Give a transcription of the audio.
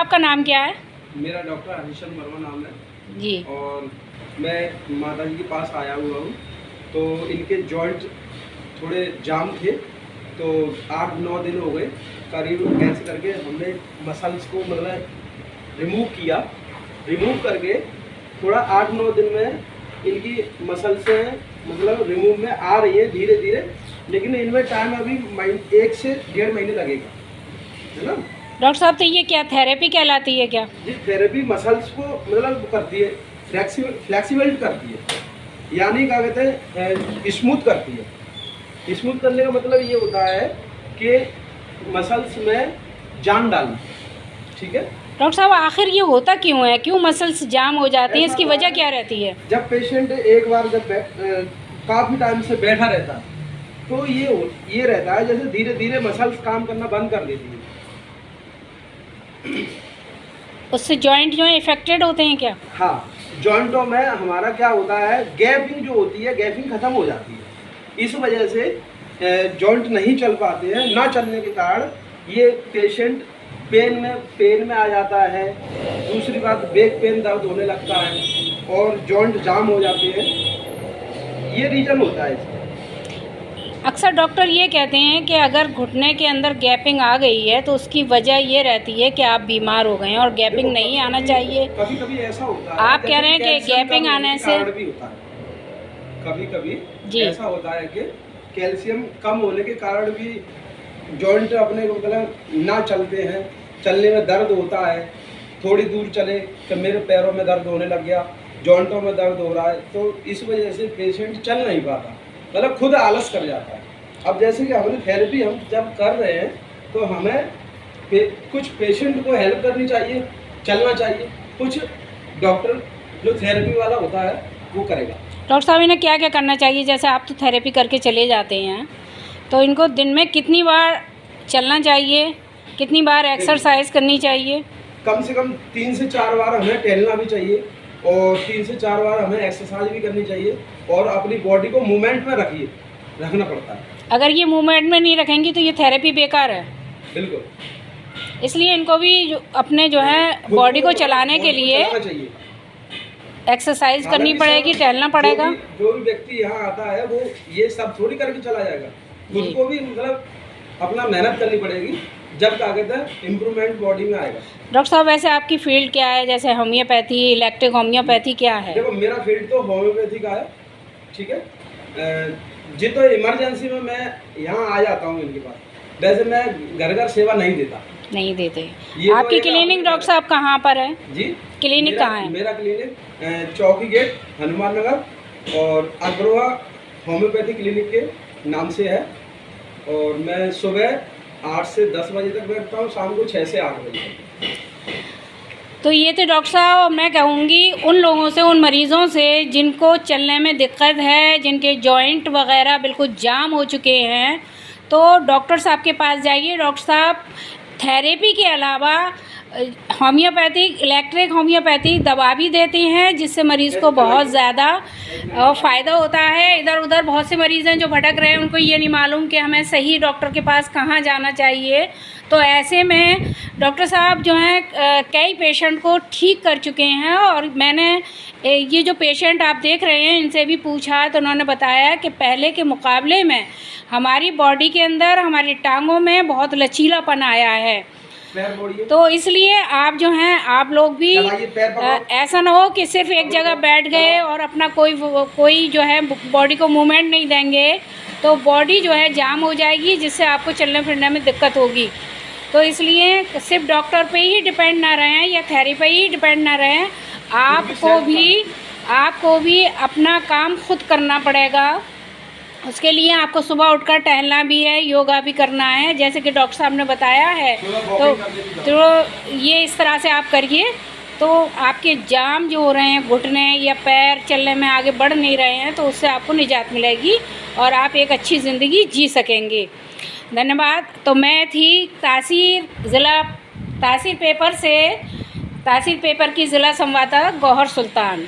आपका नाम क्या है? मेरा डॉक्टर हरीशचंद वर्मा नाम है जी। और मैं माता जी के पास आया हुआ हूँ। तो इनके जॉइंट थोड़े जाम थे, तो 8-9 दिन हो गए करीब। कैसे करके हमने मसल्स को मतलब रिमूव किया, रिमूव करके थोड़ा 8-9 दिन में इनकी मसल्स मतलब रिमूव में आ रही है धीरे धीरे, लेकिन इनमें टाइम अभी 1 से 1.5 महीने लगेगा, है ना डॉक्टर साहब, तो ये क्या थेरेपी कहलाती है क्या? जी, थेरेपी मसल्स को मतलब करती है, फ्लेक्सिबल करती है, यानी क्या कहते हैं स्मूथ करती है। स्मूथ करने का मतलब ये होता है कि मसल्स में जान डालना। ठीक है डॉक्टर साहब, आखिर ये होता क्यों है? क्यों मसल्स जाम हो जाती हैं? इसकी वजह क्या रहती है? जब पेशेंट एक बार जब काफ़ी टाइम से बैठा रहता है तो ये रहता है जैसे धीरे धीरे मसल्स काम करना बंद कर देती है। उससे जॉइंट जो है इफेक्टेड होते हैं क्या? हाँ, जॉइंटों में हमारा क्या होता है, गैपिंग जो होती है, गैपिंग खत्म हो जाती है। इस वजह से जॉइंट नहीं चल पाते हैं। ना चलने के कारण ये पेशेंट पेन में आ जाता है। दूसरी बात, बैक पेन दर्द होने लगता है और जॉइंट जाम हो जाते हैं। ये रीज़न होता है इसका। अक्सर डॉक्टर ये कहते हैं कि अगर घुटने के अंदर गैपिंग आ गई है तो उसकी वजह ये रहती है कि आप बीमार हो गए हैं और गैपिंग नहीं आना चाहिए। कभी कभी ऐसा होता है, आप कह रहे हैं कि गैपिंग आने से भी होता है। कभी कभी जी ऐसा होता है कि कैल्शियम कम होने के कारण भी जॉइंट अपने को मतलब ना चलते हैं, चलने में दर्द होता है। थोड़ी दूर चले कि मेरे पैरों में दर्द होने लग गया, जॉइंटों में दर्द हो रहा है, तो इस वजह से पेशेंट चल नहीं पाता, मतलब खुद आलस कर जाता है। अब जैसे कि हमने थेरेपी हम जब कर रहे हैं तो हमें कुछ पेशेंट को हेल्प करनी चाहिए, चलना चाहिए, कुछ डॉक्टर जो थेरेपी वाला होता है वो करेगा। डॉक्टर साहब, इन्हें क्या क्या करना चाहिए? जैसे आप तो थेरेपी करके चले जाते हैं, तो इनको दिन में कितनी बार चलना चाहिए, कितनी बार एक्सरसाइज करनी चाहिए? कम से कम 3 से 4 बार हमें टहलना भी चाहिए और 3 से 4 बार हमें एक्सरसाइज भी करनी चाहिए और अपनी बॉडी को मूवमेंट में रखना पड़ता है। अगर ये मूवमेंट में नहीं रखेंगी तो ये थेरेपी बेकार है। बिल्कुल। इसलिए इनको भी अपने जो है बॉडी को चलाने के लिए एक्सरसाइज करनी पड़ेगी, टहलना पड़ेगा। जो भी व्यक्ति यहाँ आता है वो ये सब थोड़ी करके चला जाएगा, खुद को भी मतलब अपना मेहनत करनी पड़ेगी, जब क्या कहते हैं इम्प्रूवमेंट बॉडी में आएगा। डॉक्टर साहब, वैसे आपकी फील्ड क्या है? जैसे होम्योपैथी, इलेक्ट्रिक होम्योपैथी क्या है? देखो, मेरा फील्ड तो होम्योपैथी का है। ठीक है, जी तो इमरजेंसी में मैं यहाँ आ जाता हूँ इनके पास, वैसे मैं घर सेवा नहीं देता। नहीं देते। तो आपकी क्लिनिक डॉक्टर साहब कहाँ पर है? जी, क्लिनिक कहाँ है? मेरा क्लिनिक चौकी गेट, हनुमान नगर और अग्रोहा होम्योपैथी क्लिनिक के नाम से है। और मैं सुबह 8 से 10 बजे तक बैठता हूँ, शाम को 6 से 8 बजे तक। तो ये थे डॉक्टर साहब, मैं कहूँगी उन लोगों से, उन मरीज़ों से जिनको चलने में दिक्कत है, जिनके जॉइंट वगैरह बिल्कुल जाम हो चुके हैं, तो डॉक्टर साहब के पास जाइए। डॉक्टर साहब थेरेपी के अलावा होम्योपैथिक, इलेक्ट्रिक होम्योपैथिक दवा भी देती हैं, जिससे मरीज़ को बहुत ज़्यादा फ़ायदा होता है। इधर उधर बहुत से मरीज़ हैं जो भटक रहे हैं, उनको ये नहीं मालूम कि हमें सही डॉक्टर के पास कहाँ जाना चाहिए। तो ऐसे में डॉक्टर साहब जो हैं कई पेशेंट को ठीक कर चुके हैं। और मैंने ये जो पेशेंट आप देख रहे हैं इनसे भी पूछा तो उन्होंने बताया कि पहले के मुकाबले में हमारी बॉडी के अंदर, हमारी टांगों में बहुत लचीलापन आया है। तो इसलिए आप जो हैं, आप लोग भी ऐसा ना हो कि सिर्फ एक जगह बैठ गए और अपना कोई जो है बॉडी को मूवमेंट नहीं देंगे, तो बॉडी जो है जाम हो जाएगी, जिससे आपको चलने फिरने में दिक्कत होगी। तो इसलिए सिर्फ डॉक्टर पे ही डिपेंड ना रहें या थेरेपी पे ही डिपेंड ना रहें, आपको भी अपना काम खुद करना पड़ेगा। उसके लिए आपको सुबह उठकर टहलना भी है, योगा भी करना है, जैसे कि डॉक्टर साहब ने बताया है। तो ये इस तरह से आप करिए, तो आपके जाम जो हो रहे हैं घुटने या पैर चलने में आगे बढ़ नहीं रहे हैं, तो उससे आपको निजात मिलेगी और आप एक अच्छी ज़िंदगी जी सकेंगे। धन्यवाद। तो मैं थी तासीर पेपर की ज़िला संवाददाता गौहर सुल्तान।